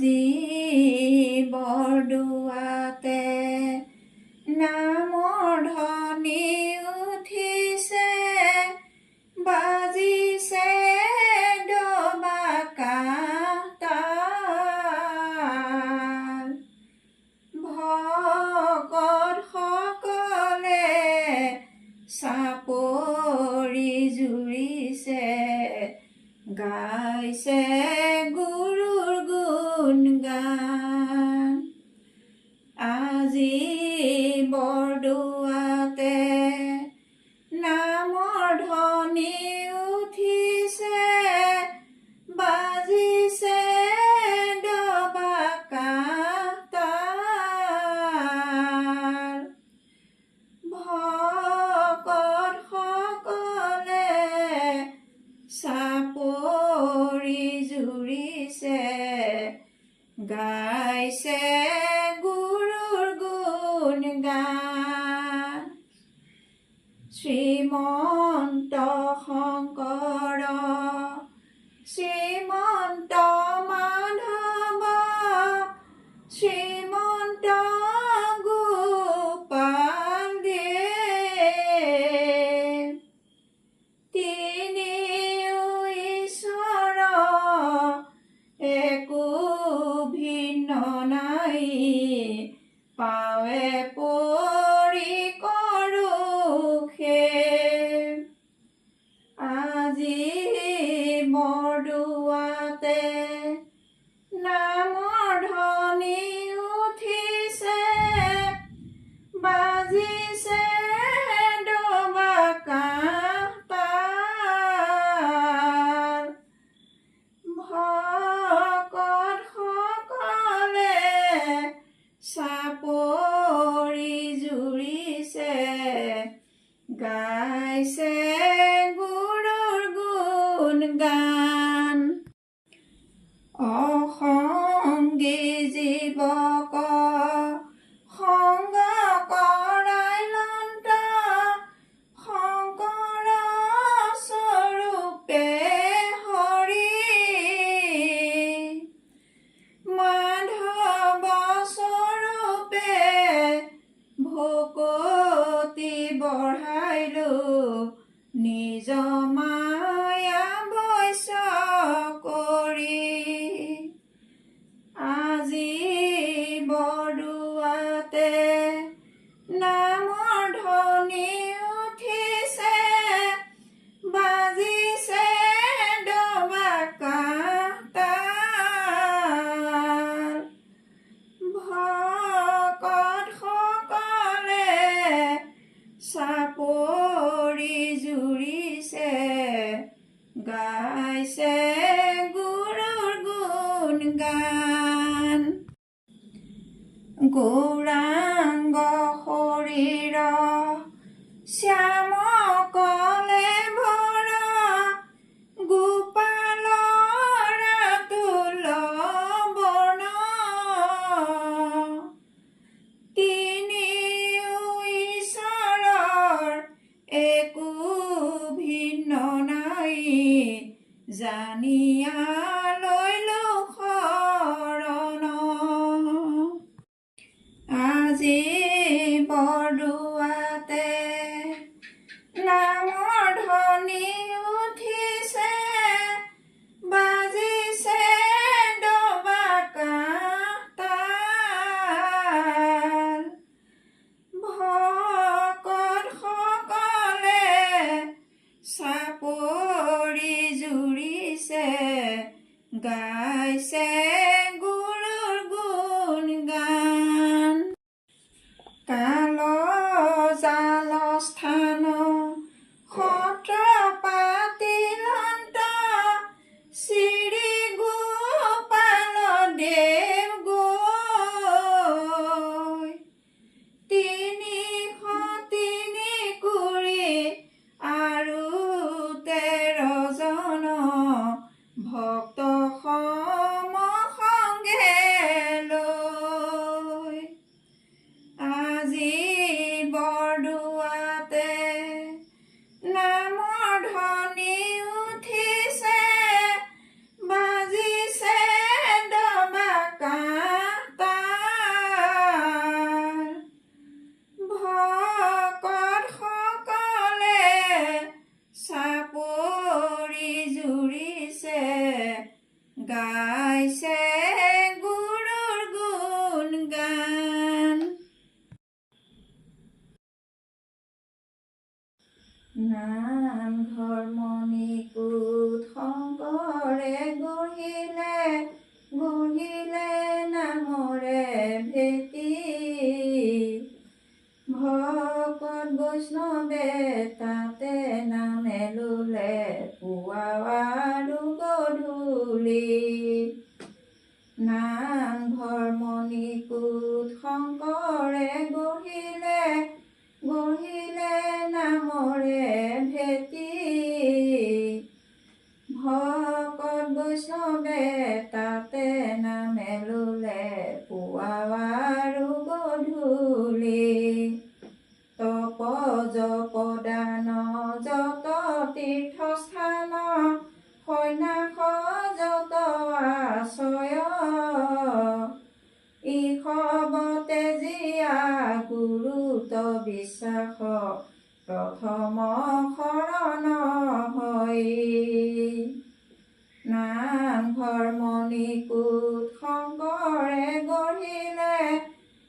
আজি বৰদুৱাতে নামৰ ধ্বনি উঠিছে, বাজিছে ডবাকা তাল। ভকত সকলে চাপৰি জুৰিছে, গাইছে গুৰুৰ গুণগান। আজি বৰদুৱাতে নামৰ ধ্বনি উঠিছে, বাজিছে ডবাকা তাল। ভকত সকলে চাপৰি জুৰিছে, গাইছে গুৰুৰ গুণগান। শ্ৰীমন্ত শংকৰ, শ্ৰীমন্ত মাধৱ, শ্ৰীমন্ত গোপাল দেৱ, তিনিও ঈশ্বৰ একো ভিন্ন নাই, পাৱে পৰি কৰোষে। আজি বৰদুৱাতে নামৰ ধ্বনি উঠিছে, বাজিছে ডবাকা তাল। ভকত সকলে চাপৰি জুৰিছে, গাইছে গুৰুৰ গুণগান। অসংগী জীৱক সংগ কৰাই লন্ত, শংকৰ স্বৰূপে হৰি, মাধৱ স্বৰূপে ভকতি বঢ়াইলো, নিজ মায়া বৈশ্য কৰি। আজি বৰদুৱাতে নামৰ ধ্বনি উঠিছে, বাজিছে ডবাকা তাল। ভকত সকলে চাপৰি জুৰিছে, গাইছে গুৰুৰ গুণগান। গৌৰাংগ শৰীৰ শ্যাম কলে ভৰ, গোপাল ৰাতুল বৰ্ণ, তিনিও ঈশ্বৰৰ একো ভিন্ন নাই, জানিয়া লৈলো শৰণ। আজি বৰদুৱাতে নামৰ ধ্বনি উঠিছে, বাজিছে ডবাকা তাল। ভকত সকলে চাপৰি জুৰিছে, গাইছে গুৰুৰ গুণগান। কাল জাল স্থান সত্ৰ পাতিলন্ত, শ্ৰী গোপাল দেৱ গৈ, 303 কুৰি আৰু 13 জন ভক্ত সম গাইছে গুৰুৰ গুণ গান। নামঘৰ মণিকূট শংকৰে গঢ়িলে নামৰে ভেটি। ভকত বৈষ্ণৱে তাতে নামে ললে পুৱা আৰু গধূলি। নামঘৰ মণিকূট শংকৰে গঢ়িলে নামৰে ভেটি। ভকত বৈষ্ণৱে তাতে নামে ললে পুৱা আৰু গধূলি। তপ জপ দান যত তীৰ্থস্থান, সন্ন্যাস যত আশ্ৰয়। ঈশৱতে জীয়া গুৰুত বিশ্বাস, প্ৰথম শৰণ হৈ। নামঘৰ মণিকূট শংকৰে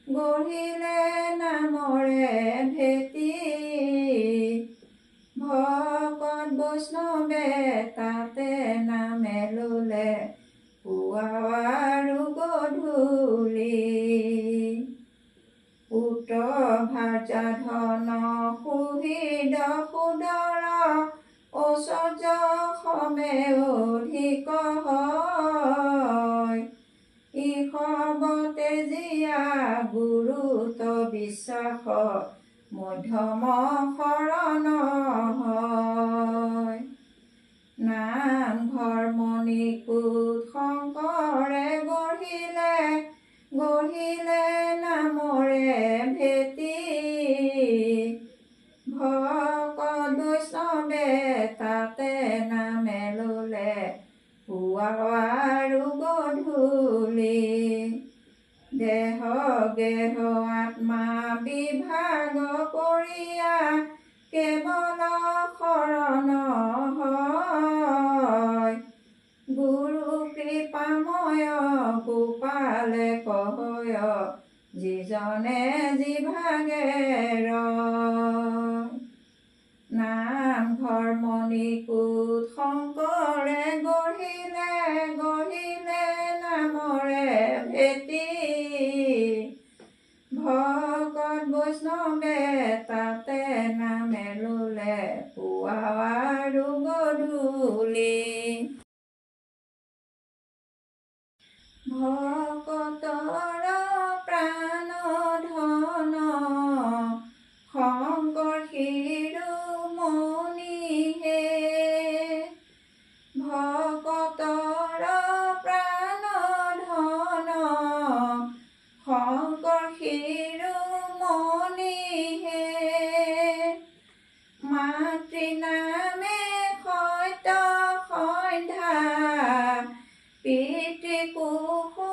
গঢ়িলে নামৰে ভেটি। ভকত বৈষ্ণৱে তাতে নামে ললে পুৱা আৰু গধূলি। পুত্ৰ ভাৰ্যা ধন সুহৃদ সুদৰ, ঐশ্বৰ্য সমে অধিক হয়। ঈশৱতে জীয়া গুৰুত বিশ্বাস, মধ্যম শৰণ হয়। নামঘৰ মণিকূট শংকৰে গঢ়িলে নামৰে ভেটি। ভকত বৈষ্ণৱে তাতে নামে ললে পুৱা আৰু গধূলি। দেহ গেহ আত্মা বিভাগ কৰিয়া, কেৱল শৰণ হয়। গুৰু কৃপাময় গোপালে কহয়, যিজনে জিভাগে ৰয়। নামঘৰ মণিকূট শংকৰে গঢ়িলে নামৰে ভেটি। ভকত বৈষ্ণৱে তাতে নামে ললে পুৱা আৰু গধূলি। ভকতৰ প্ৰাণ ধন, শংকৰ শিৰোমণি হে। ভকতৰ প্ৰাণ ধন, শংকৰ শিৰোমণি হে। মাতৃ নামে সত্য সন্ধ্যা, পিতৃ কুসুম